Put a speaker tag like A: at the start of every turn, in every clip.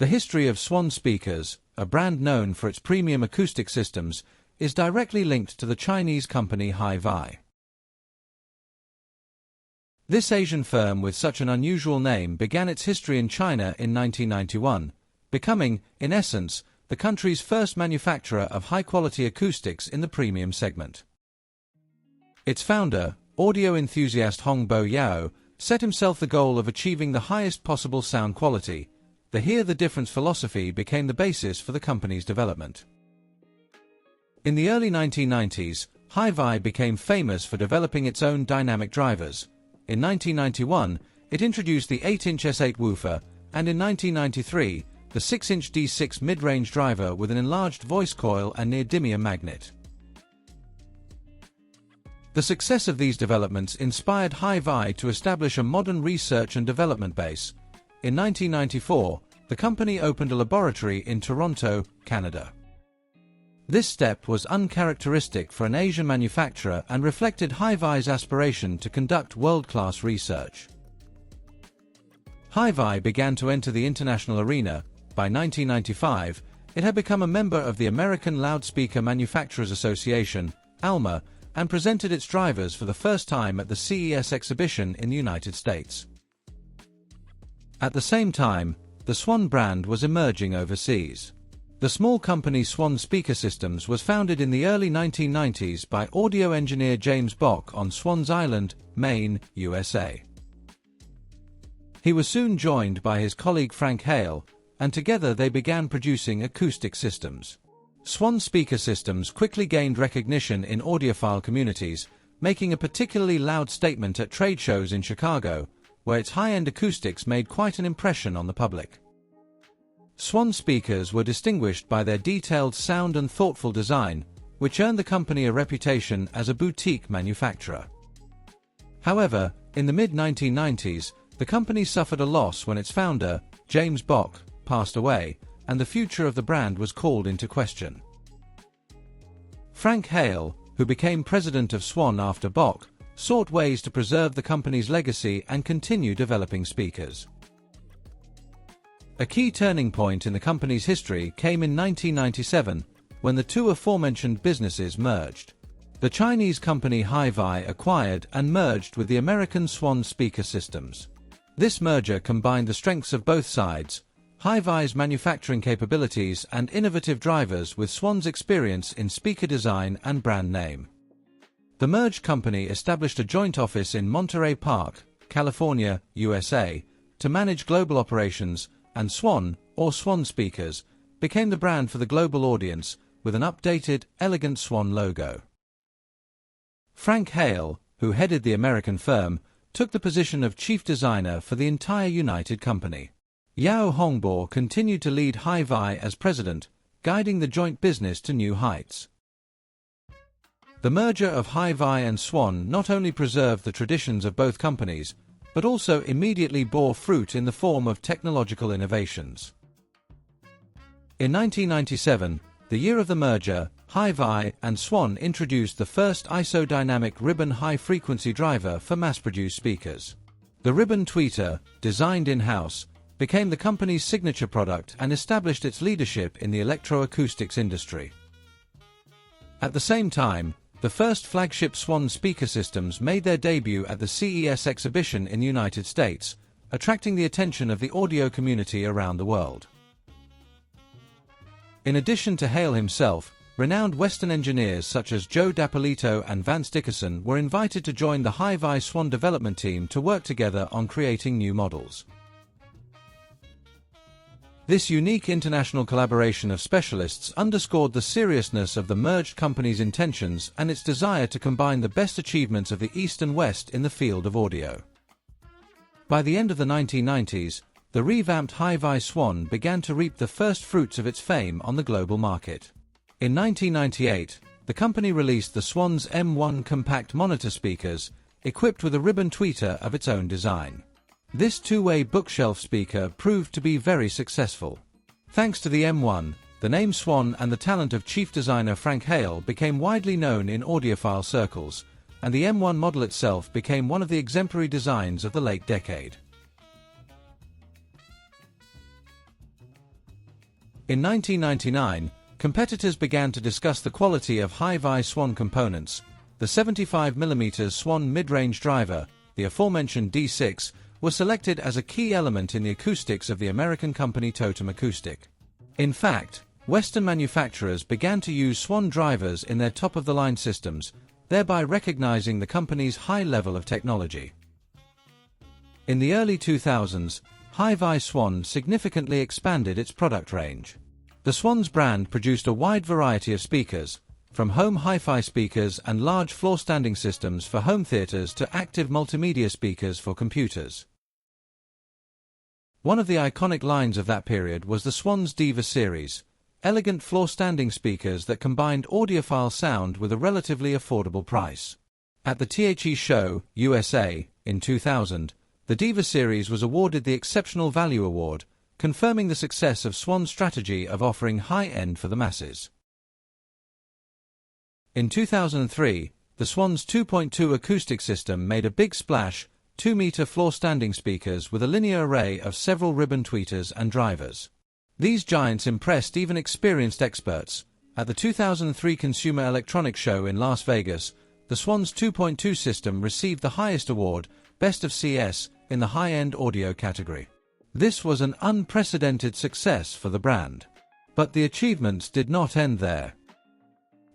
A: The history of Swan Speakers, a brand known for its premium acoustic systems, is directly linked to the Chinese company HiVi. This Asian firm with such an unusual name began its history in China in 1991, becoming, in essence, the country's first manufacturer of high-quality acoustics in the premium segment. Its founder, audio enthusiast Hongbo Yao, set himself the goal of achieving the highest possible sound quality. The Hear the Difference philosophy became the basis for the company's development. In the early 1990s, HiVi became famous for developing its own dynamic drivers. In 1991, it introduced the 8-inch S8 woofer, and in 1993, the 6-inch D6 mid-range driver with an enlarged voice coil and neodymium magnet. The success of these developments inspired HiVi to establish a modern research and development base. In 1994, the company opened a laboratory in Toronto, Canada. This step was uncharacteristic for an Asian manufacturer and reflected HiVi's aspiration to conduct world-class research. HiVi began to enter the international arena. By 1995, it had become a member of the American Loudspeaker Manufacturers Association, ALMA, and presented its drivers for the first time at the CES exhibition in the United States. At the same time, the Swan brand was emerging overseas. The small company Swan Speaker Systems was founded in the early 1990s by audio engineer James Bock on Swans Island, Maine, USA. He was soon joined by his colleague Frank Hale, and together they began producing acoustic systems. Swan Speaker Systems quickly gained recognition in audiophile communities, making a particularly loud statement at trade shows in Chicago, where its high-end acoustics made quite an impression on the public. Swan speakers were distinguished by their detailed sound and thoughtful design, which earned the company a reputation as a boutique manufacturer. However, in the mid-1990s, the company suffered a loss when its founder, James Bock, passed away, and the future of the brand was called into question. Frank Hale, who became president of Swan after Bock, sought ways to preserve the company's legacy and continue developing speakers. A key turning point in the company's history came in 1997, when the two aforementioned businesses merged. The Chinese company HiVi acquired and merged with the American Swan Speaker Systems. This merger combined the strengths of both sides, HiVi's manufacturing capabilities and innovative drivers with Swan's experience in speaker design and brand name. The merged company established a joint office in Monterey Park, California, USA, to manage global operations, and Swan, or Swan Speakers, became the brand for the global audience, with an updated, elegant Swan logo. Frank Hale, who headed the American firm, took the position of chief designer for the entire United Company. Yao Hongbo continued to lead HiVi as president, guiding the joint business to new heights. The merger of HiVi and Swan not only preserved the traditions of both companies, but also immediately bore fruit in the form of technological innovations. In 1997, the year of the merger, HiVi and Swan introduced the first isodynamic ribbon high-frequency driver for mass-produced speakers. The ribbon tweeter, designed in-house, became the company's signature product and established its leadership in the electroacoustics industry. At the same time, the first flagship Swan speaker systems made their debut at the CES exhibition in the United States, attracting the attention of the audio community around the world. In addition to Hale himself, renowned Western engineers such as Joe D'Appolito and Vance Dickerson were invited to join the HiVi Swan development team to work together on creating new models. This unique international collaboration of specialists underscored the seriousness of the merged company's intentions and its desire to combine the best achievements of the East and West in the field of audio. By the end of the 1990s, the revamped HiVi Swan began to reap the first fruits of its fame on the global market. In 1998, the company released the Swan's M1 compact monitor speakers, equipped with a ribbon tweeter of its own design. This two-way bookshelf speaker proved to be very successful. Thanks to the M1, the name Swan and the talent of chief designer Frank Hale became widely known in audiophile circles, and the M1 model itself became one of the exemplary designs of the late decade. In 1999, competitors began to discuss the quality of HiVi Swan components. The 75mm Swan mid-range driver, the aforementioned D6, was selected as a key element in the acoustics of the American company Totem Acoustic. In fact, Western manufacturers began to use Swan drivers in their top-of-the-line systems, thereby recognizing the company's high level of technology. In the early 2000s, HiVi Swan significantly expanded its product range. The Swan's brand produced a wide variety of speakers, from home hi-fi speakers and large floor-standing systems for home theaters to active multimedia speakers for computers. One of the iconic lines of that period was the Swan's Diva series, elegant floor-standing speakers that combined audiophile sound with a relatively affordable price. At the THE Show, USA, in 2000, the Diva series was awarded the Exceptional Value Award, confirming the success of Swan's strategy of offering high-end for the masses. In 2003, the Swan's 2.2 acoustic system made a big splash, 2-meter floor-standing speakers with a linear array of several ribbon tweeters and drivers. These giants impressed even experienced experts. At the 2003 Consumer Electronics Show in Las Vegas, the Swan's 2.2 system received the highest award, Best of CS, in the high-end audio category. This was an unprecedented success for the brand. But the achievements did not end there.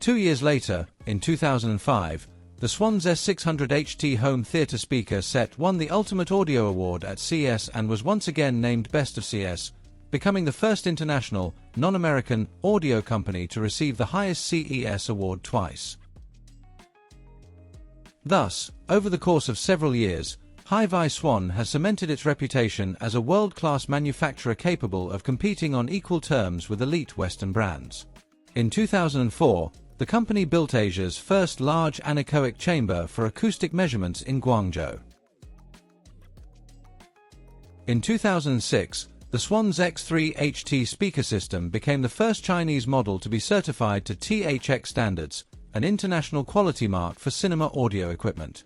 A: 2 years later, in 2005, the Swan's S600 HT home theater speaker set won the Ultimate Audio Award at CES and was once again named Best of CES, becoming the first international, non-American, audio company to receive the highest CES award twice. Thus, over the course of several years, HiVi Swan has cemented its reputation as a world-class manufacturer capable of competing on equal terms with elite Western brands. In 2004, the company built Asia's first large anechoic chamber for acoustic measurements in Guangzhou. In 2006, the Swan's X3 HT speaker system became the first Chinese model to be certified to THX standards, an international quality mark for cinema audio equipment.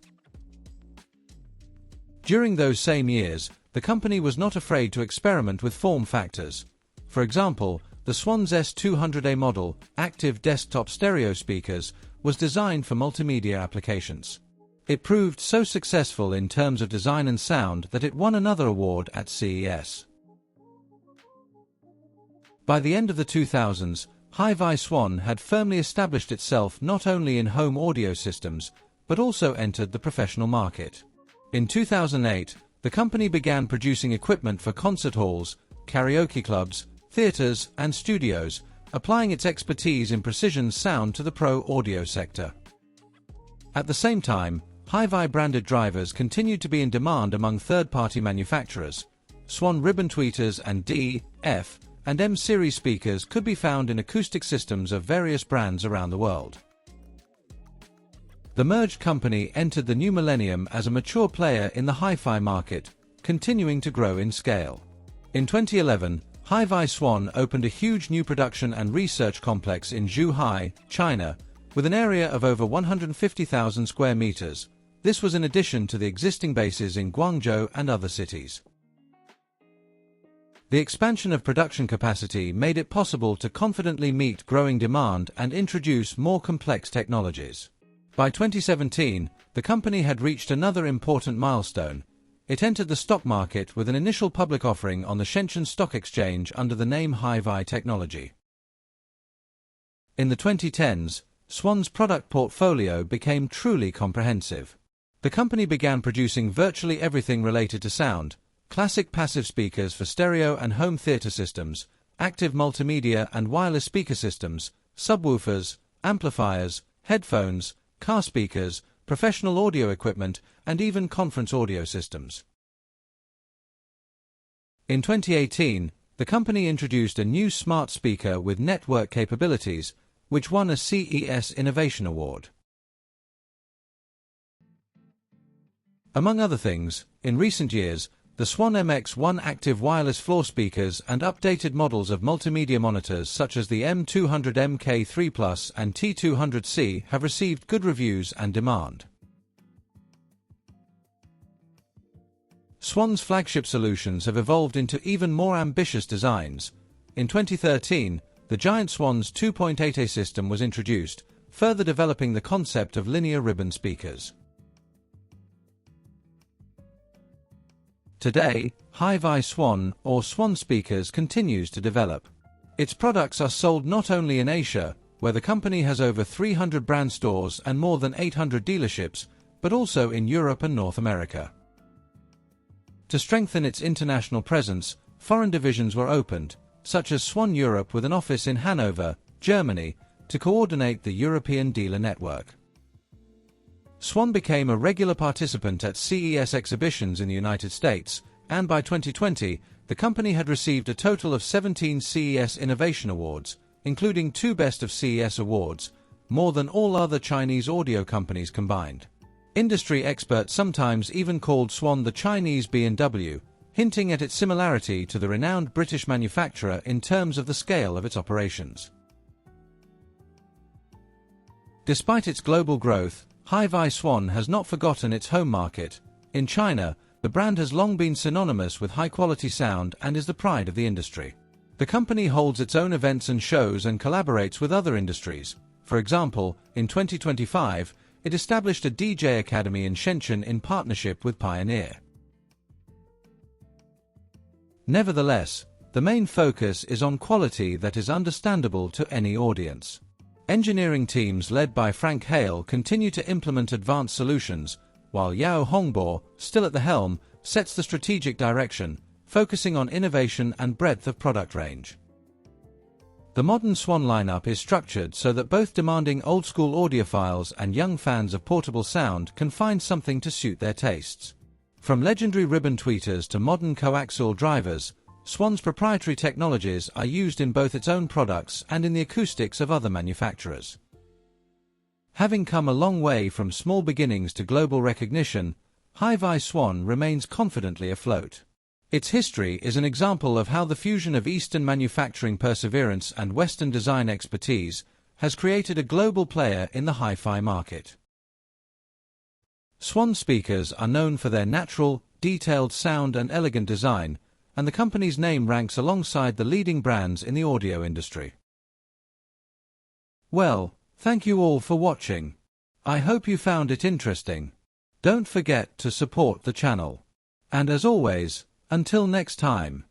A: During those same years, the company was not afraid to experiment with form factors. For example, the Swan's S200A model, active desktop stereo speakers, was designed for multimedia applications. It proved so successful in terms of design and sound that it won another award at CES. By the end of the 2000s, HiVi Swan had firmly established itself not only in home audio systems, but also entered the professional market. In 2008, the company began producing equipment for concert halls, karaoke clubs, theaters, and studios, applying its expertise in precision sound to the pro audio sector. At the same time, HiVi branded drivers continued to be in demand among third-party manufacturers. Swan ribbon tweeters and D, F, and M series speakers could be found in acoustic systems of various brands around the world. The merged company entered the new millennium as a mature player in the hi-fi market, continuing to grow in scale. In 2011, HiVi Swan opened a huge new production and research complex in Zhuhai, China, with an area of over 150,000 square meters. This was in addition to the existing bases in Guangzhou and other cities. The expansion of production capacity made it possible to confidently meet growing demand and introduce more complex technologies. By 2017, the company had reached another important milestone. It entered the stock market with an initial public offering on the Shenzhen Stock Exchange under the name HiVi Technology. In the 2010s, Swan's product portfolio became truly comprehensive. The company began producing virtually everything related to sound: classic passive speakers for stereo and home theater systems, active multimedia and wireless speaker systems, subwoofers, amplifiers, headphones, car speakers, professional audio equipment, and even conference audio systems. In 2018, the company introduced a new smart speaker with network capabilities, which won a CES Innovation Award. Among other things, in recent years, the Swan MX-1 active wireless floor speakers and updated models of multimedia monitors such as the M200MK3 Plus and T200C have received good reviews and demand. Swan's flagship solutions have evolved into even more ambitious designs. In 2013, the giant Swan's 2.8A system was introduced, further developing the concept of linear ribbon speakers. Today, HiVi Swan, or Swan Speakers, continues to develop. Its products are sold not only in Asia, where the company has over 300 brand stores and more than 800 dealerships, but also in Europe and North America. To strengthen its international presence, foreign divisions were opened, such as Swan Europe with an office in Hanover, Germany, to coordinate the European dealer network. Swan became a regular participant at CES exhibitions in the United States, and by 2020, the company had received a total of 17 CES Innovation Awards, including 2 Best of CES awards, more than all other Chinese audio companies combined. Industry experts sometimes even called Swan the Chinese B&W, hinting at its similarity to the renowned British manufacturer in terms of the scale of its operations. Despite its global growth, HiVi Swan has not forgotten its home market. In China, the brand has long been synonymous with high-quality sound and is the pride of the industry. The company holds its own events and shows and collaborates with other industries. For example, in 2025, it established a DJ Academy in Shenzhen in partnership with Pioneer. Nevertheless, the main focus is on quality that is understandable to any audience. Engineering teams led by Frank Hale continue to implement advanced solutions, while Yao Hongbo, still at the helm, sets the strategic direction, focusing on innovation and breadth of product range. The modern Swan lineup is structured so that both demanding old-school audiophiles and young fans of portable sound can find something to suit their tastes. From legendary ribbon tweeters to modern coaxial drivers, Swan's proprietary technologies are used in both its own products and in the acoustics of other manufacturers. Having come a long way from small beginnings to global recognition, HiVi Swan remains confidently afloat. Its history is an example of how the fusion of Eastern manufacturing perseverance and Western design expertise has created a global player in the hi-fi market. Swan speakers are known for their natural, detailed sound and elegant design, and the company's name ranks alongside the leading brands in the audio industry. Well, thank you all for watching. I hope you found it interesting. Don't forget to support the channel. And as always, until next time.